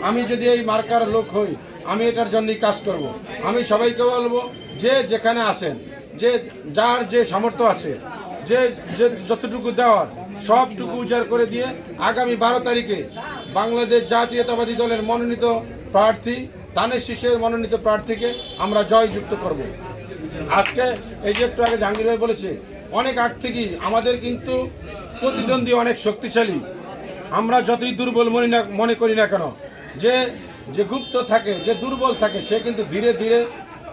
আমি যদি এই মার্কার লোক হই, আমি এটার জন্যই কাজ করব। আমি সবাইকে বলবো যে যেখানে আছেন, যে যার যে সামর্থ্য আছে, যে যতটুকু দেওয়ার সবটুকু উজাড় করে দিয়ে আগামী 12 তারিখে বাংলাদেশ জাতীয়তাবাদী দলের মনোনীত প্রার্থী ধানের শীষের মনোনীত প্রার্থীকে আমরা জয়যুক্ত করব। আজকে এই যে একটু আগে জাহাঙ্গীর ভাই বলেছে, অনেক আগ থেকেই আমাদের কিন্তু প্রতিদ্বন্দ্বী অনেক শক্তিশালী। আমরা যতই দুর্বল মনে করি না কেন, যে যে গুপ্ত থাকে, যে দুর্বল থাকে, সে কিন্তু ধীরে ধীরে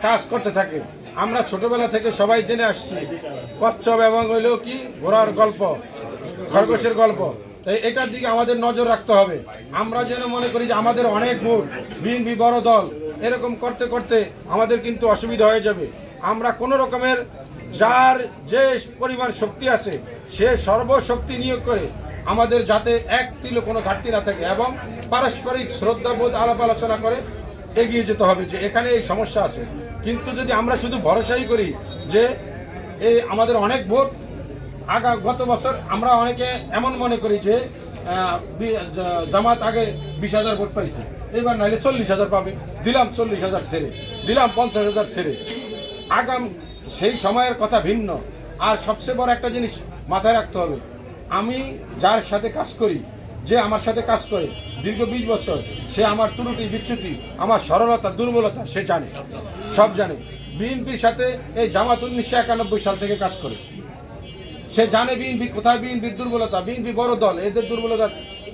কাজ করতে থাকে। আমরা ছোটবেলা থেকে সবাই জেনে আসছি কচ্ছপ এবং হইলেও কি ঘোড়ার গল্প, খরগোশের গল্প। তাই এটার দিকে আমাদের নজর রাখতে হবে। আমরা যেন মনে করি যে আমাদের অনেক ভোট, বিএনপি বড় দল, এরকম করতে করতে আমাদের কিন্তু অসুবিধা হয়ে যাবে। আমরা কোনো রকমের যার যে পরিমাণ শক্তি আছে সে সর্বশক্তি নিয়োগ করে আমাদের যাতে এক তিলও কোনো ঘাটতি না থাকে এবং পারস্পরিক শ্রদ্ধাবোধ আলাপ আলোচনা করে এগিয়ে যেতে হবে যে এখানে এই সমস্যা আছে। কিন্তু যদি আমরা শুধু ভরসাই করি যে এই আমাদের অনেক ভোট, গত বছর আমরা অনেকে এমন মনে করি যে জামাত আগে 20,000 ভোট পাইছে, এবার নাইলে 40,000 পাবে, দিলাম 40,000 ছেড়ে, দিলাম 50,000 ছেড়ে। আগাম সেই সময়ের কথা ভিন্ন। আর সবচেয়ে বড় একটা জিনিস মাথায় রাখতে হবে, আমি যার সাথে কাজ করি, যে আমার সাথে কাজ করে দীর্ঘ 20 বছর, সে আমার ত্রুটি বিচ্যুতি, আমার সরলতা দুর্বলতা সে জানে, সব জানে। বিএনপির সাথে এই জামাত 1991 সাল থেকে কাজ করে, সে জানে বিএনপি কোথায়, বিএনপির দুর্বলতা, বিএনপি বড় দল, এদের দুর্বলতা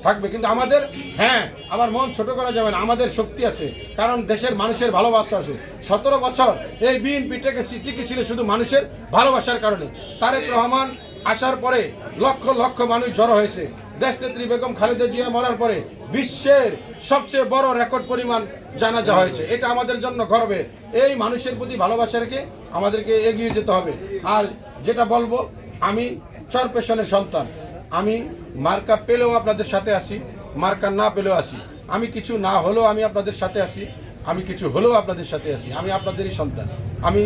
থাকবে। কিন্তু আমাদের, হ্যাঁ, আমার মন ছোট করা যাবে না, আমাদের শক্তি আছে, কারণ দেশের মানুষের ভালোবাসা আছে। 17 বছর এই বিএনপি টিকে ছিল শুধু মানুষের ভালোবাসার কারণে। তারেক রহমান আসার পরে লক্ষ লক্ষ মানুষ জড়ো হয়েছে। দেশনেত্রী বেগম খালেদা জিয়া মরার পরে বিশ্বের সবচেয়ে বড় রেকর্ড পরিমাণ জানাজা হয়েছে। এটা আমাদের জন্য গর্বের। এই মানুষের প্রতি ভালোবাসা রেখে আমাদেরকে এগিয়ে যেতে হবে। আর যেটা বলবো, আমি চরপেশনের সন্তান, আমি মার্কা পেলেও আপনাদের সাথে আসি, মার্কা না পেলেও আসি। আমি কিছু না হলেও আমি আপনাদের সাথে আসি, আমি কিছু হলেও আপনাদের সাথে আসি। আমি আপনাদেরই সন্তান। আমি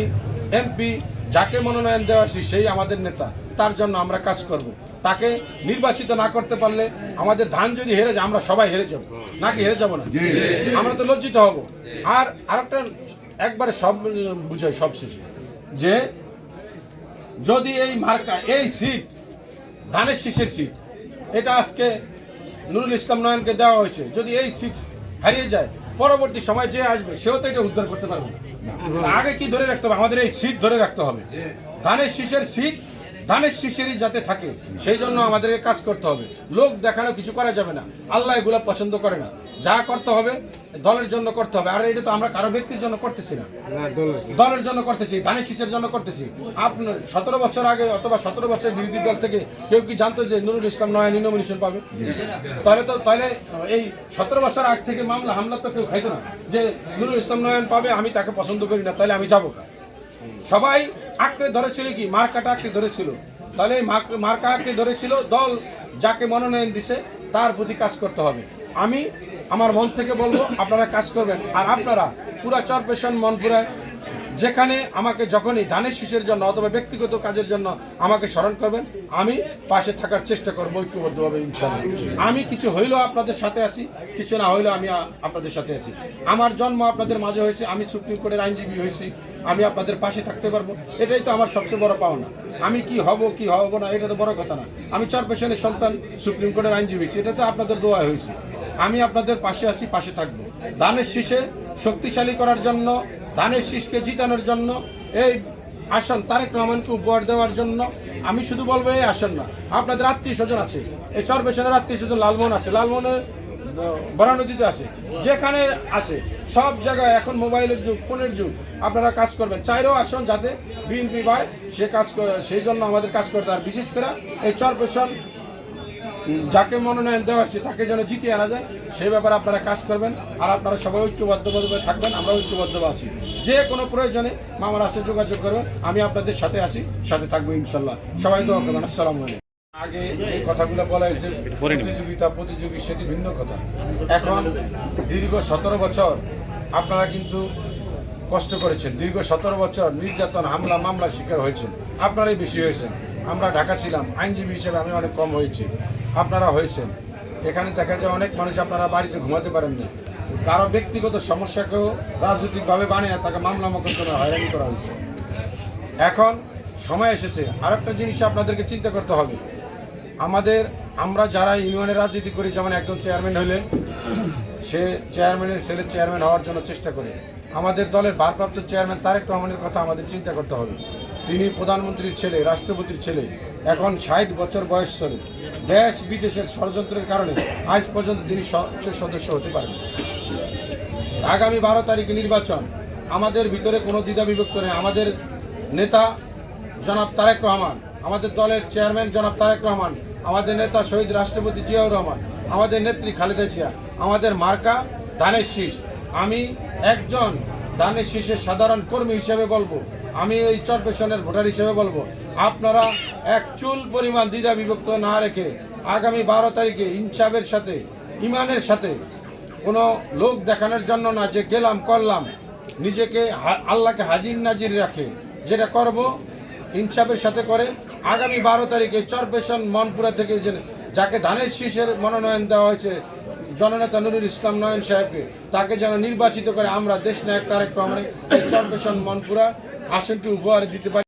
এমপি যাকে মনোনয়ন দেওয়া আছি সেই আমাদের নেতা, তার জন্য আমরা কাজ করব। তাকে নির্বাচিত না করতে পারলে আমাদের ধান যদি হেরে যায়, আমরা সবাই হেরে যাব, নাকি হেরে যাব না? আমরা তো লজ্জিত হব। আর আরেকটা একবারে সব বুঝাই সবশেষে, যে যদি এই মার্কা, এই সিট, ধানের শীষের সিট, এটা আজকে নুরুল ইসলাম নয়নকে দেওয়া হয়েছে, যদি এই সিট হারিয়ে যায়, পরবর্তী সময় যে আসবে সেও তো এটা উদ্ধার করতে পারবে না। আগে কি ধরে রাখতে হবে? আমাদের এই সিট ধরে রাখতে হবে। ধানের শীষের সিট ধানের শীষেরই যাতে থাকে, সেই জন্য আমাদেরকে কাজ করতে হবে। লোক দেখানো কিছু করা যাবে না, আল্লাহ এগুলো পছন্দ করে না। যা করতে হবে দলের জন্য করতে হবে। আর এটা তো আমরা কারো ব্যক্তির জন্য করতেছি না, দলের জন্য করতেছি, ধানের শীষের জন্য করতেছি। আপনার 17 বছর আগে অথবা 17 বছর বিরোধী দল থেকে কেউ কি জানতো যে নুরুল ইসলাম নয়ন নমিনেশন পাবে? তাহলে এই 17 বছর আগ থেকে হামলা তো কেউ খাইতো না যে নুরুল ইসলাম নয়ন পাবে, আমি তাকে পছন্দ করি না, তাহলে আমি যাবো। সবাই আঁকড়ে ধরেছিল কি? মার্কাটা আঁকড়ে ধরেছিল। তাহলে মার্কা আঁকড়ে ধরেছিল, দল যাকে মনোনয়ন দিছে তার প্রতি কাজ করতে হবে। আমি আমার মন থেকে বলবো, আপনারা কাজ করবেন। আর আপনারা পুরা চরপেশন মনপুরায় যেখানে আমাকে যখনই ধানের শীষের জন্য অথবা ব্যক্তিগত কাজের জন্য আমাকে স্মরণ করবেন, আমি পাশে থাকার চেষ্টা করবো ঐক্যবদ্ধভাবে ইনশাআল্লাহ। আমি কিছু হইলেও আপনাদের সাথে আছি, কিছু না হইলেও আমি আপনাদের সাথে আছি। আমার জন্ম আপনাদের মাঝে হয়েছে, আমি সুপ্রিম কোর্টের আইনজীবী হয়েছি, আমি আপনাদের পাশে থাকতে পারবো, এটাই তো আমার সবচেয়ে বড় পাওনা। আমি কি হব কি হব না এটা তো বড় কথা না। আমি চরপেশনের সন্তান, সুপ্রিম কোর্টের আইনজীবী হয়েছি, এটা তো আপনাদের দোয়া হয়েছে। আমি আপনাদের পাশে আছি, পাশে থাকবো। ধানের শীষে শক্তিশালী করার জন্য, ধানের শীষকে জিতানোর জন্য, এই আসন তারেক রহমানকে উপহার দেওয়ার জন্য আমি শুধু বলবো, এই আসন না, আপনাদের আত্মীয় স্বজন আছে, এই চরপেশনের আত্মীয় স্বজন লালমোহন আছে, লালমোহনের বরানদীতে আছে, যেখানে আছে সব জায়গায় এখন মোবাইলের যুগ, ফোনের যুগ, আপনারা কাজ করবেন। চাইলেও আসন যাতে বিএনপি পায়, সে কাজ, সেই জন্য আমাদের কাজ করতে। আর বিশেষ করে এই চরপেশন যাকে মনোনয়ন দেওয়া হচ্ছে তাকে যেন জিতিয়ে আনা যায়, সেই ব্যাপারে আপনারা কাজ করবেন। আর আপনারা সবাই ঐক্যবদ্ধভাবে থাকবেন, আমরা ঐক্যবদ্ধ আছি। যে কোনো প্রয়োজনে মামার আছে যোগাযোগ করবেন, আমি আপনাদের সাথে আছি, সাথে থাকবো ইনশাল্লাহ। সবাই দোয়া করবেন। আসসালামু আলাইকুম। আগে যে কথাগুলো বলা হয়েছে প্রতিযোগী, সেটি ভিন্ন কথা। এখন দীর্ঘ 17 বছর আপনারা কিন্তু কষ্ট করেছেন, দীর্ঘ 17 বছর নির্যাতন, হামলা মামলার শিকার হয়েছেন, আপনারাই বেশি হয়েছেন। আমরা ঢাকা ছিলাম, আইনজীবী হিসেবে আমি অনেক কম হয়েছি, আপনারা হয়েছেন। এখানে দেখা যায় অনেক মানুষ আপনারা বাড়িতে ঘুমাতে পারেন না, কারো ব্যক্তিগত সমস্যাকেও রাজনৈতিকভাবে বানিয়ে তাকে মামলা মোকদ্দমা হয়রানি করা হয়েছে। এখন সময় এসেছে আরেকটা জিনিস আপনাদেরকে চিন্তা করতে হবে। আমরা যারা ইউনিয়নের রাজনীতি করি, যেমন একজন চেয়ারম্যান হলেন, সে চেয়ারম্যানের ছেলে চেয়ারম্যান হওয়ার জন্য চেষ্টা করে। আমাদের দলের ভারপ্রাপ্ত চেয়ারম্যান তারেক রহমানের কথা আমাদের চিন্তা করতে হবে। তিনি প্রধানমন্ত্রীর ছেলে, রাষ্ট্রপতির ছেলে, এখন 60 বছর বয়স চলে। দেশ বিদেশের ষড়যন্ত্রের কারণে আজ পর্যন্ত তিনি সংসদ সদস্য হতে পারেন। আগামী 12 তারিখে নির্বাচন, আমাদের ভিতরে কোনো দ্বিধা বিভক্ত নেই। আমাদের নেতা জনাব তারেক রহমান, আমাদের দলের চেয়ারম্যান জনাব তারেক রহমান, আমাদের নেতা শহীদ রাষ্ট্রপতি জিয়াউর রহমান, আমাদের নেত্রী খালেদা জিয়া, আমাদের মার্কা ধানের শীষ। আমি একজন ধানের শীষের সাধারণ কর্মী হিসেবে বলবো, আমি এই চরপেশনের ভোটার হিসেবে বলবো, আপনারা এক চুল পরিমাণ দ্বিধা বিভক্ত না রেখে আগামী 12 তারিখে ইনসাফের সাথে, ইমানের সাথে, কোনো লোক দেখানোর জন্য না যে গেলাম করলাম, নিজেকে আল্লাহকে হাজির নাজির রাখে যেটা করব ইনসাফের সাথে করে আগামী 12 তারিখে চরপেশন মনপুরা থেকে যাকে ধানের শীষের মনোনয়ন দেওয়া হয়েছে জননেতা নুরুল ইসলাম নয়ন সাহেবকে, তাকে যেন নির্বাচিত করে আমরা দেশনায়ক তারেক রহমানের চরপেশন মনপুরা আসনটি উপহার দিতে পারি।